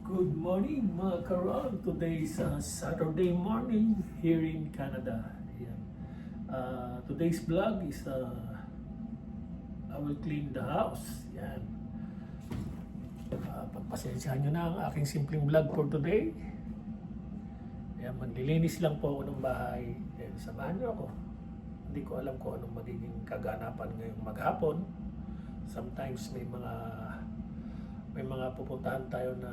Good morning mga karon. Today is Saturday morning here in Canada. Ayan. Today's vlog is I will clean the house. Yan. Pagpasensyahan nyo na ang aking simpleng vlog for today. Ayan, maglilinis lang po ako ng bahay. Ayan, samahan nyo ako. Hindi ko alam kung anong magiging kaganapan ngayong maghapon. Sometimes may mga pupuntahan tayo na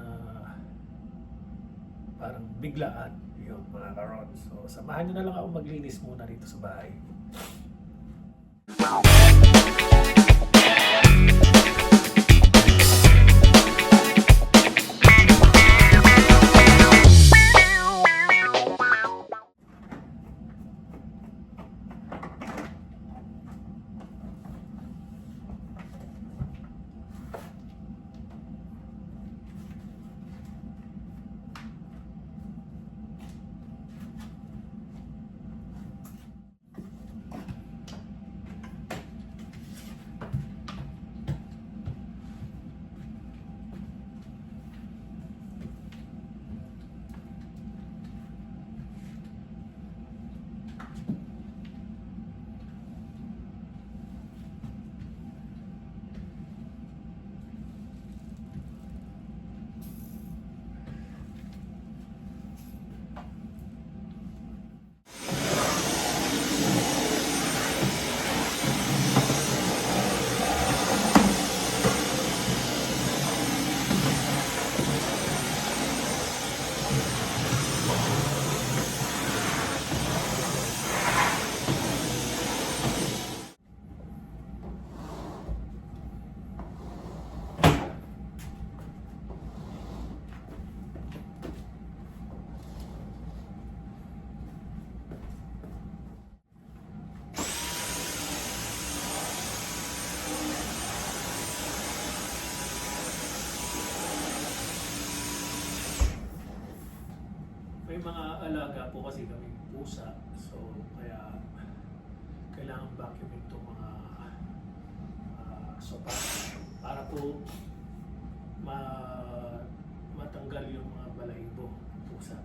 parang biglaan yun mga karon. So samahan nyo na lang ako maglinis muna dito sa bahay. May mga alaga po kasi kami pusa, so kaya kailangan vacuumin itong mga sopa para po matanggal yung mga balahibo ng pusa.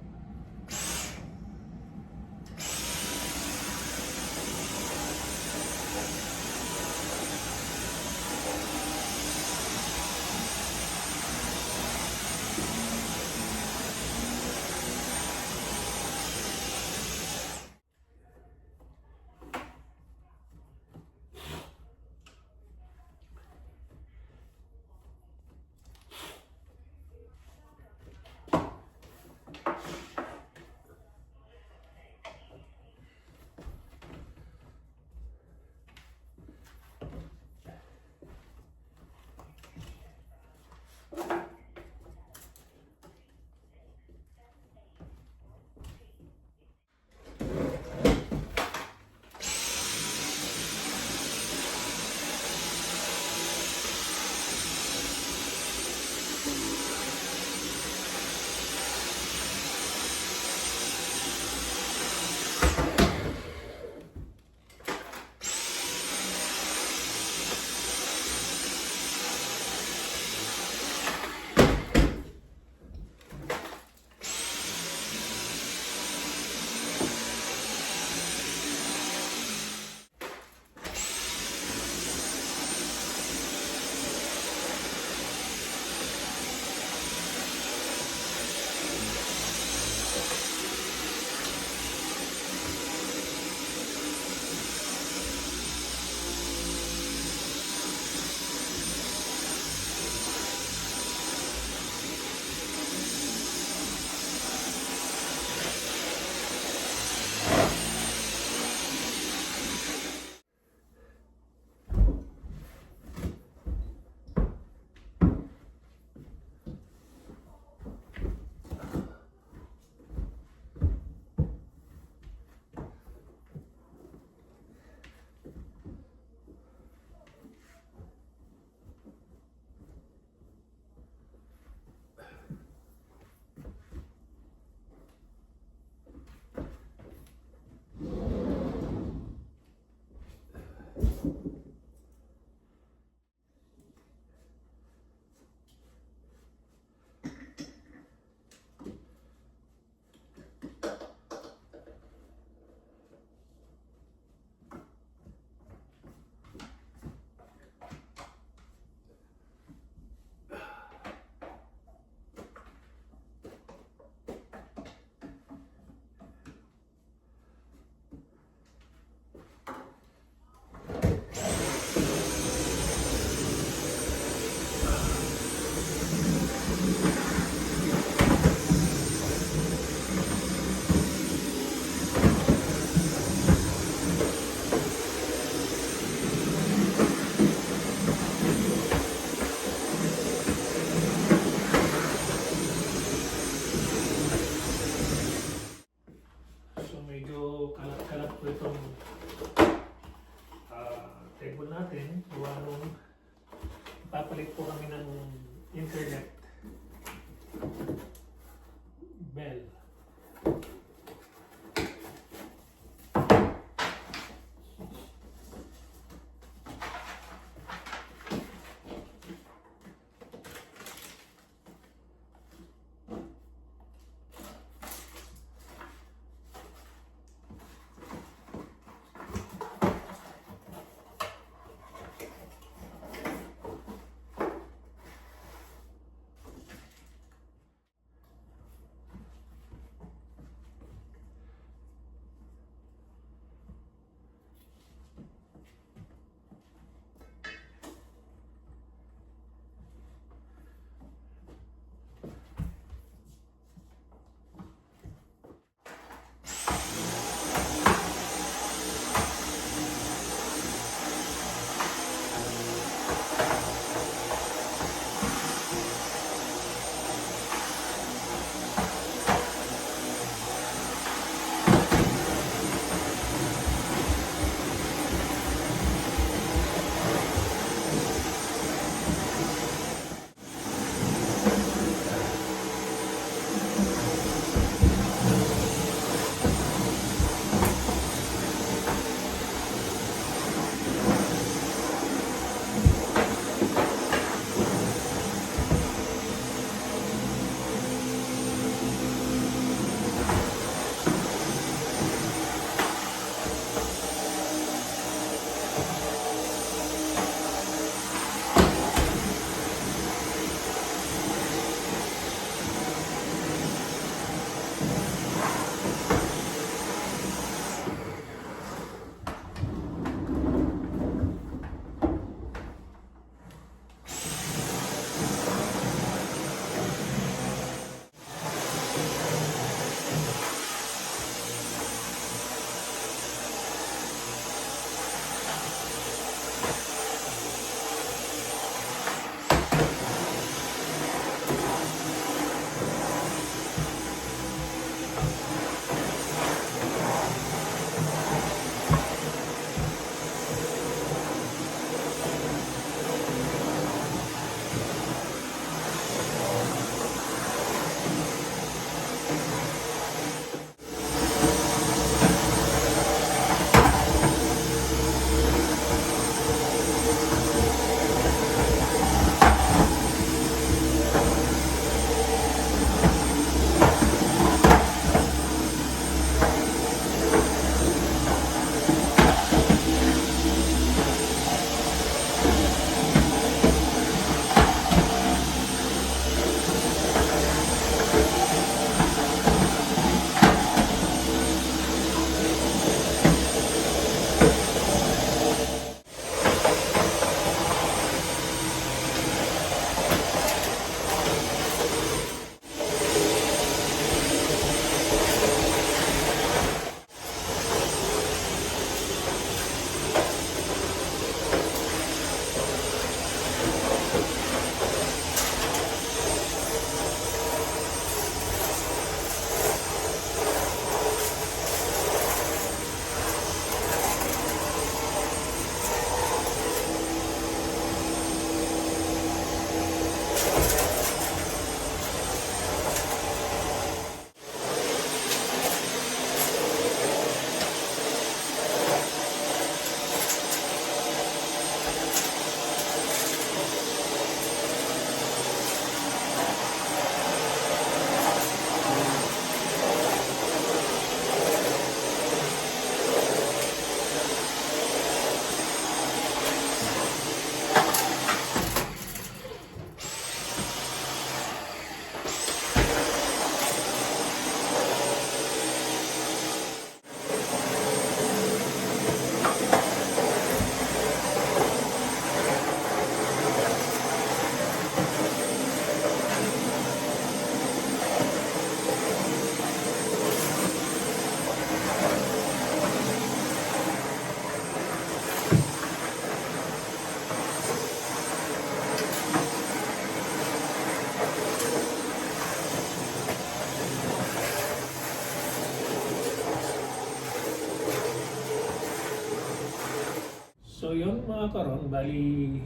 mga karon, bali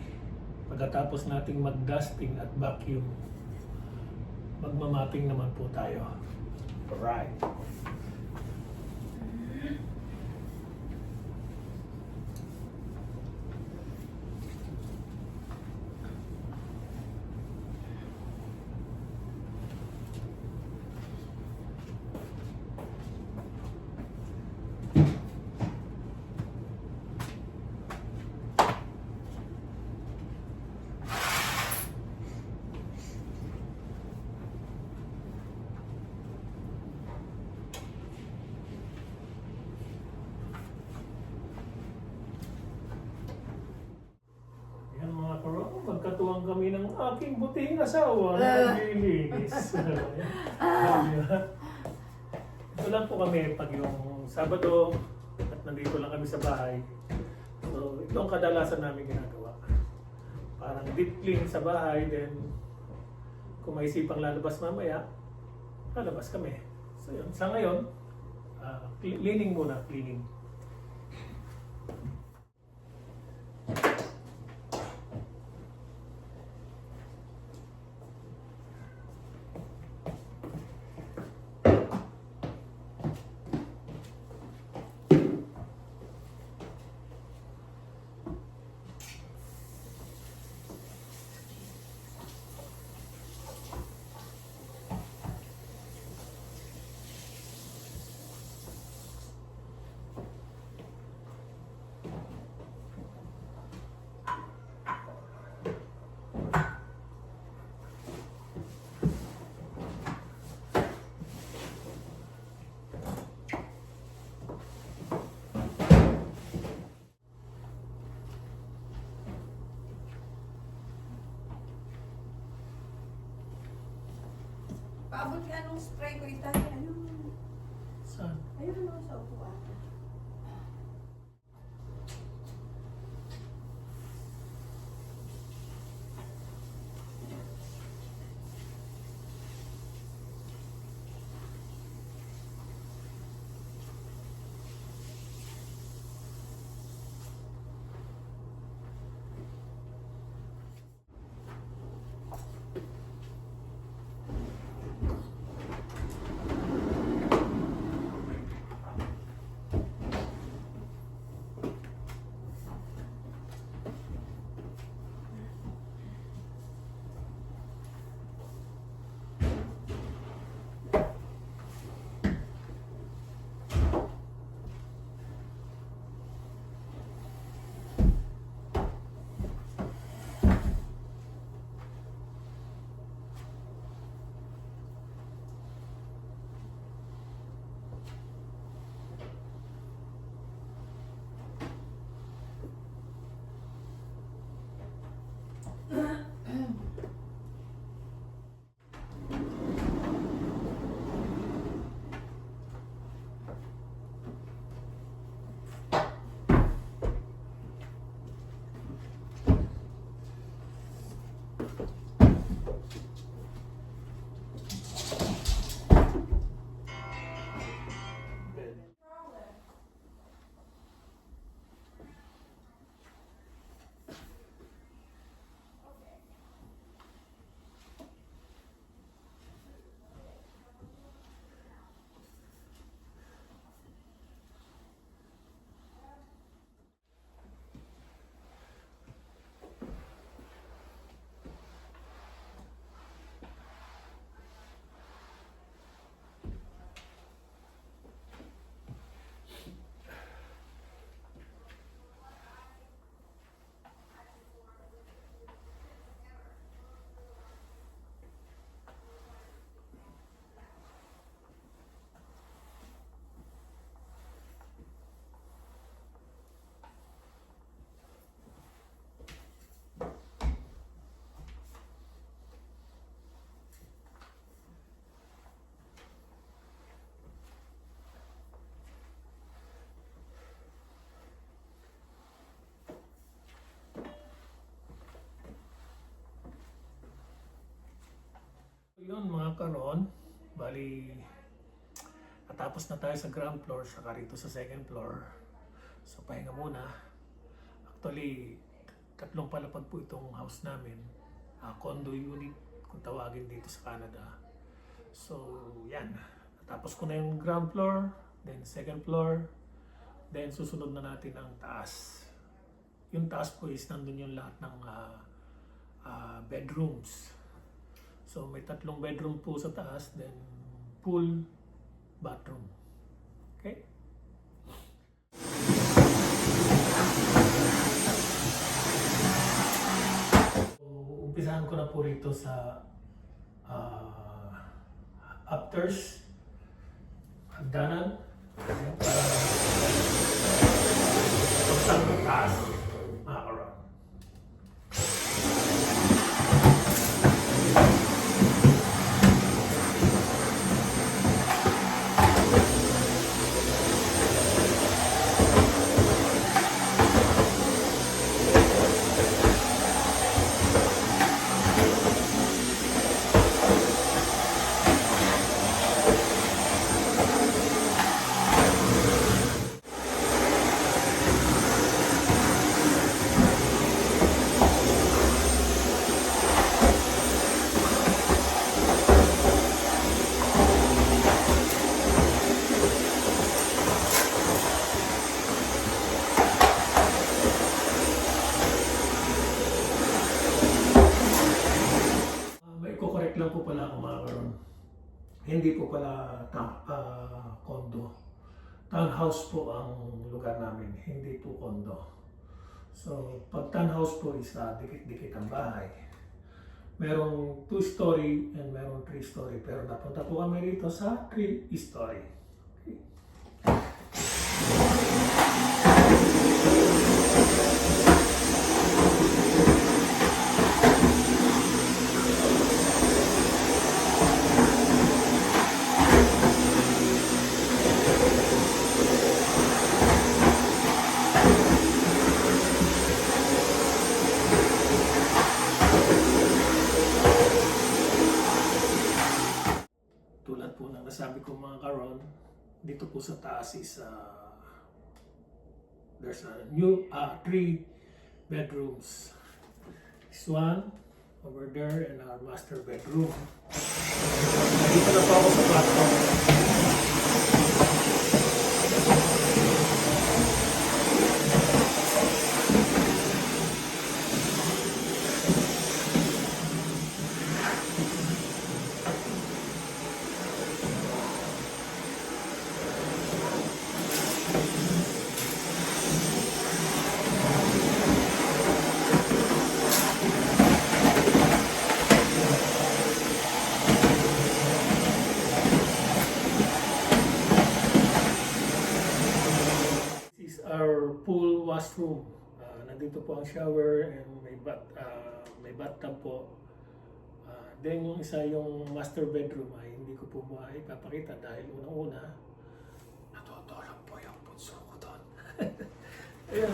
pagkatapos nating mag-dusting at vacuum, magmamapping naman po tayo. Alright. Yan mga karon, magkatuwang kami ng aking butihing asawa na naglilinis. Ito lang po kami pag yung Sabado at nandito lang kami sa bahay. So ito ang kadalasan namin ginagawa. Parang deep clean sa bahay, then kung may isipang lalabas mamaya, lalabas kami. So yun, sa ngayon, cleaning muna, cleaning. Paabot nga nung spray ko itay. Ayun. Saan? Ayun no, sa upuan. Yun mga karon, bali natapos na tayo sa ground floor, saka rito sa second floor. So pahinga muna. Actually, tatlong palapag po itong house namin. Condo unit kung tawagin dito sa Canada. So, yan. Tapos ko na yung ground floor, then second floor, then susunod na natin ang taas. Yung taas po is nandun yung lahat ng bedrooms. So, may tatlong bedroom po sa taas, then pool, bathroom. Okay? So, umpisahan ko na po rito sa afters, hagdanan, para pagsang ng taas, makakaroon. May kukorek lang po pala ako mga karon. Hindi po pala condo. Townhouse po ang lugar namin, hindi po condo. So, pag townhouse po is dikit-dikit ang bahay. Merong 2-story and merong 3-story. Pero napunta po kami rito sa 3-story. Okay. Tulad po ng nasabi ko mga karon, dito po sa taas is there's a new 3 bedrooms. This one over there and our master bedroom. Dito na po ako sa platform. This is our pool washroom. Nandito po ang shower and may bathtub po. Then yung isa yung master bedroom ay hindi ko po ipapakita dahil unang-una natutulog po yung punso ko doon. Ayan,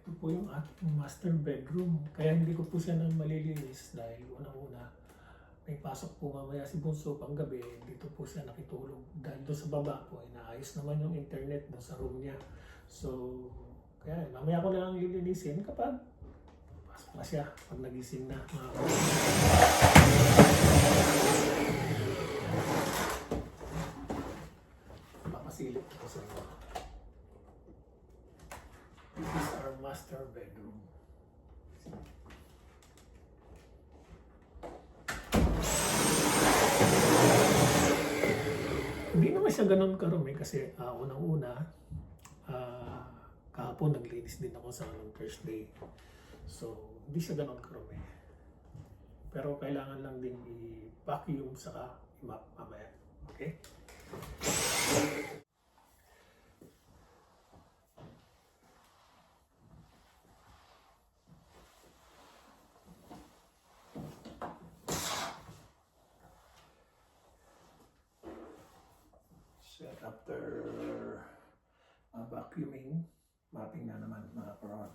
ito po yung aking master bedroom. Kaya hindi ko po siya nang malilinis dahil unang-una may pasok po mamaya si Bunso pang gabi. Dito po siya nakitulog. Dahil doon sa baba po, inaayos naman yung internet doon sa room niya. So, kaya mamaya ko na lang lilinisin kapag pasok na siya pag nagising na. Papasilip ko sa inyo. This is our master bedroom. Hindi naman siya ganun karumi kasi unang-una Kahapon naglinis din ako sa Thursday. So, hindi siya ganun karumi. Pero kailangan lang din i-vacuum saka i-mop mamaya. Okay? Set after vacuuming, mopping na naman mga karon.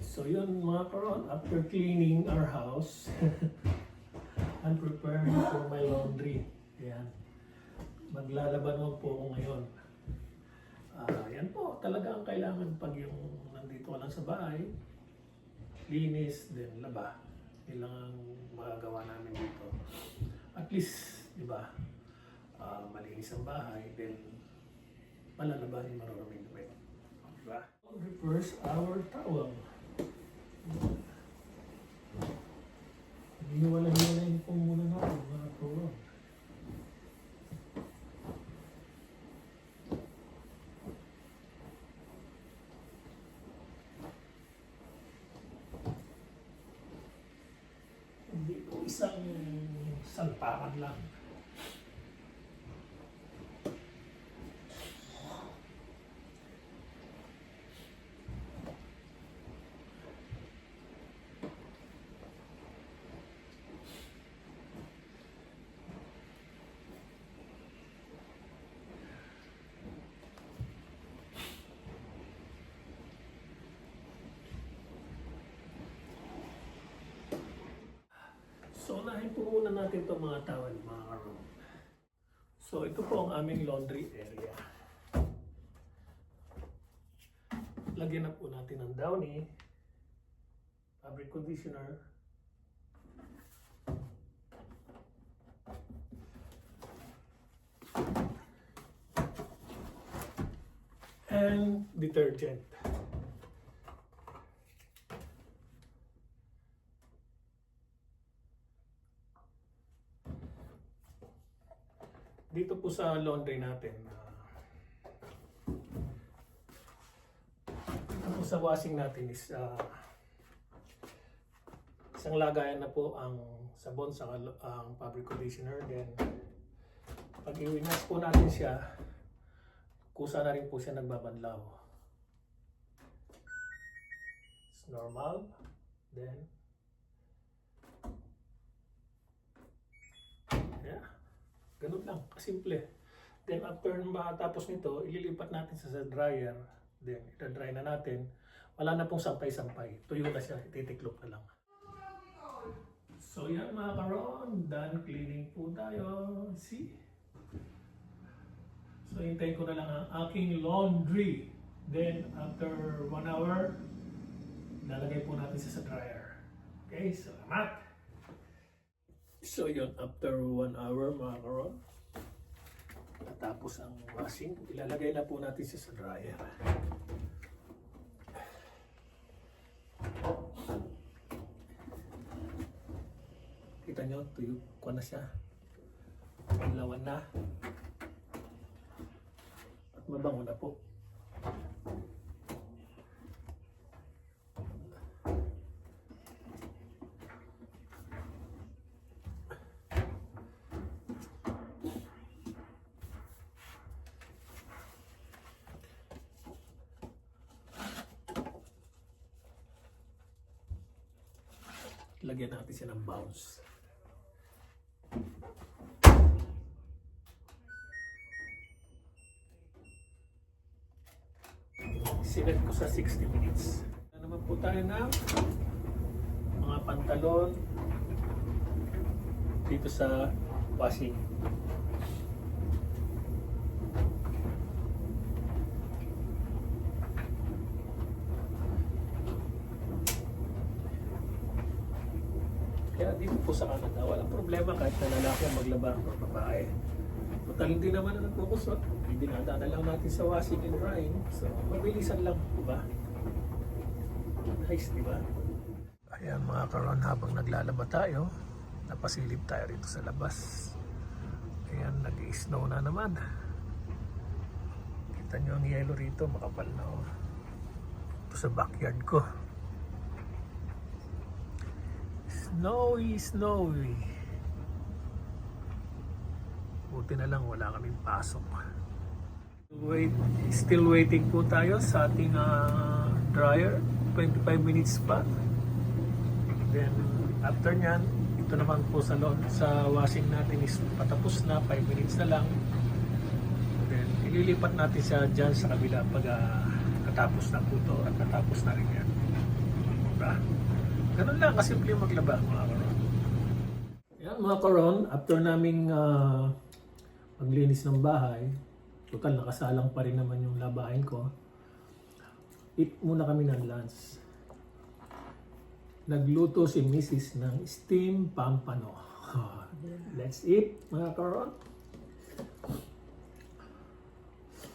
So yun mga karon, after cleaning our house, I'm preparing for my laundry. Ayan. Maglalaban po ako ngayon. Yan po, talaga ang kailangan pag yung nandito ka lang sa bahay, linis, then laba. Yun lang ang magagawa namin dito. At least, di ba, malinis ang bahay, then malalaban yung maraming damit. Di ba? Reverse our towel. Hiniwala-hiwalayin po muna natin mga karon. Hindi po isang salpakan lang. So, unahin po muna natin itong mga towel, mga karon. So, ito po ang aming laundry area. Lagyan na po natin ng Downy, fabric conditioner, and detergent. Dito po sa laundry natin, po sa washing natin is isang lagayan na po ang sabon sa ang fabric conditioner. Then pag iwinas po natin siya, kusa na rin po siya nagbabanlaw. It's normal. Then yeah, ganun lang, kasimple. Then after matapos nito, ililipat natin sa dryer. Then ita-dry na natin. Wala na pong sampay-sampay. Tuyo na siya, ititiklop na lang. So yan mga karon, done cleaning po tayo. See? So hintayin ko na lang ang aking laundry. Then after 1 hour, lalagay po natin siya sa dryer. Okay, salamat! So yun, after 1 hour mga karon, natapos ang washing, ilalagay na po natin siya sa dryer. Kita nyo, tuyo ko na siya. Lawan na. At mabango na po. Lagyan natin siya ng bounce. Sinet ko sa 60 minutes. Na naman po tayo ng mga pantalon dito sa washing. Kaya dito po sa Canada, walang problema kahit na lalaki ang maglaba o babae. Total hindi naman na nagkukusot. Dinadaan na lang natin sa washing and drying. So, mabilisan lang, diba? Nice, diba? Ayan mga karon, habang naglalaba tayo, napasilip tayo rito sa labas. Ayan, nag-i-snow na naman. Kita nyo ang yellow rito, makapal na. Oh. Ito sa backyard ko. Snowy, snowy. Buti na lang wala kaming pasok. Still waiting po tayo sa ating dryer. 25 minutes pa. Then after nyan, ito naman po sa washing natin is patapos na. 5 minutes na lang. Then ililipat natin siya dyan sa kabila pag natapos na po ito at natapos na rin yan. Diba? Ganun lang kasimple maglaba mga karon. Yan mga karon, after naming maglinis ng bahay, total nakasalang pa rin naman yung labahin ko. Eat muna kami ng lunch. Nagluto si Mrs. ng steamed pampano. Let's eat mga karon.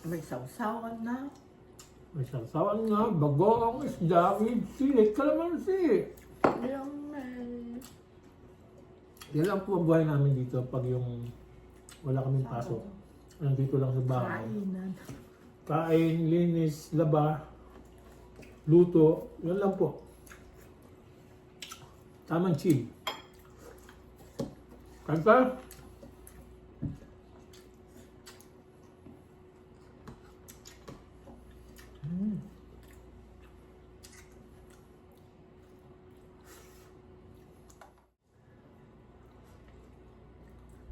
May sausawan na. May sasawan nga, bagong isda with sili, calamansi. Yummy. Yan lang po ang buhay namin dito pag yung wala kaming pasok. Nandito lang sa bahay. Kainan. Kain, linis, laba, luto, yan lang po. Tamang chill. Kanta?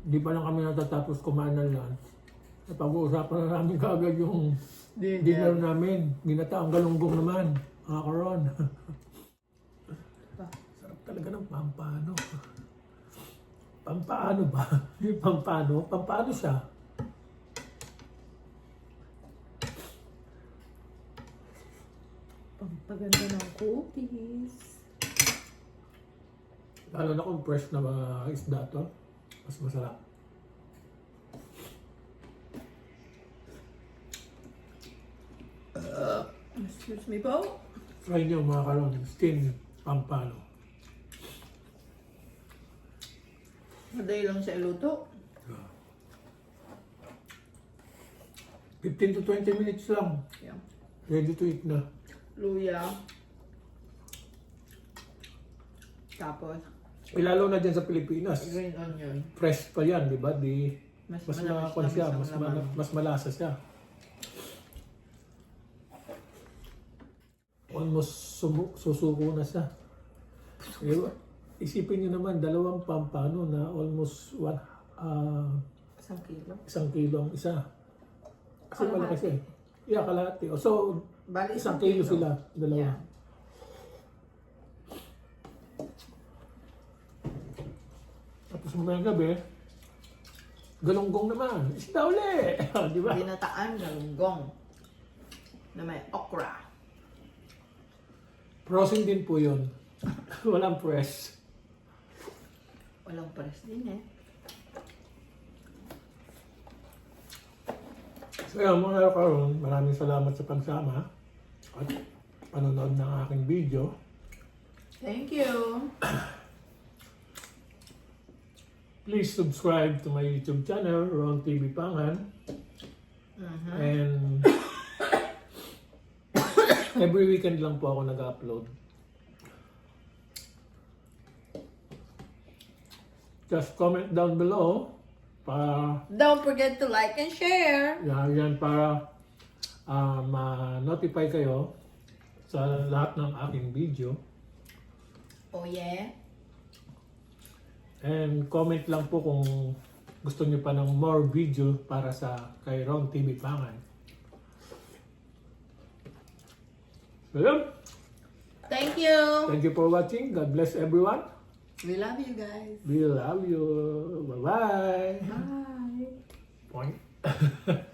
Di pa lang kami natatapos kumain ng lunch. Napag-uusapan na namin kaagad yung dinner namin. Ginataang galunggong naman. Karon. Sarap talaga ng pampano. Pampano ba? Yung pampano? Pampano siya? Pampaganda ng cookies. Lalo na kung fresh na mga isda to. Mas masarap. Excuse me po. Try nyo mga karon. Steamed pampano. Madali lang siya iluto. 15 to 20 minutes lang. Yeah. Ready to eat na. Luya. Tapos, Lalo na dyan sa Pilipinas. green onion. Fresh pa yan, di ba? Mas Mas manamis siya, ang laman. mas malasa siya. Almost susuko na siya. Diba? Isipin nyo naman, 2 pampano na almost 1 kilo. 1 kilo ang isa. Kasi Kalahati. malaki siya eh. Yeah, kalahati. So, Bali, 1 kilo sila, 2. Yeah. Tapos mga gabi, galunggong naman. Isda uli! Di ba? Binataan galunggong na may okra. Frozen din po yun. Walang fresh. Walang pares din eh. So yan mga karon, maraming salamat sa pagsama at panonood ng aking video. Thank you. Please subscribe to my YouTube channel, Ron TV Pangan. And every weekend lang po ako nag-upload. Just comment down below para Don't forget to like and share. yan para ma-notify kayo sa lahat ng aking video. Oh yeah. And comment lang po kung gusto niyo pa ng more video para sa kay Ron TV Pangan. So yun. Thank you. Thank you for watching. God bless everyone. We love you guys. We love you. Bye-bye. Bye. Point.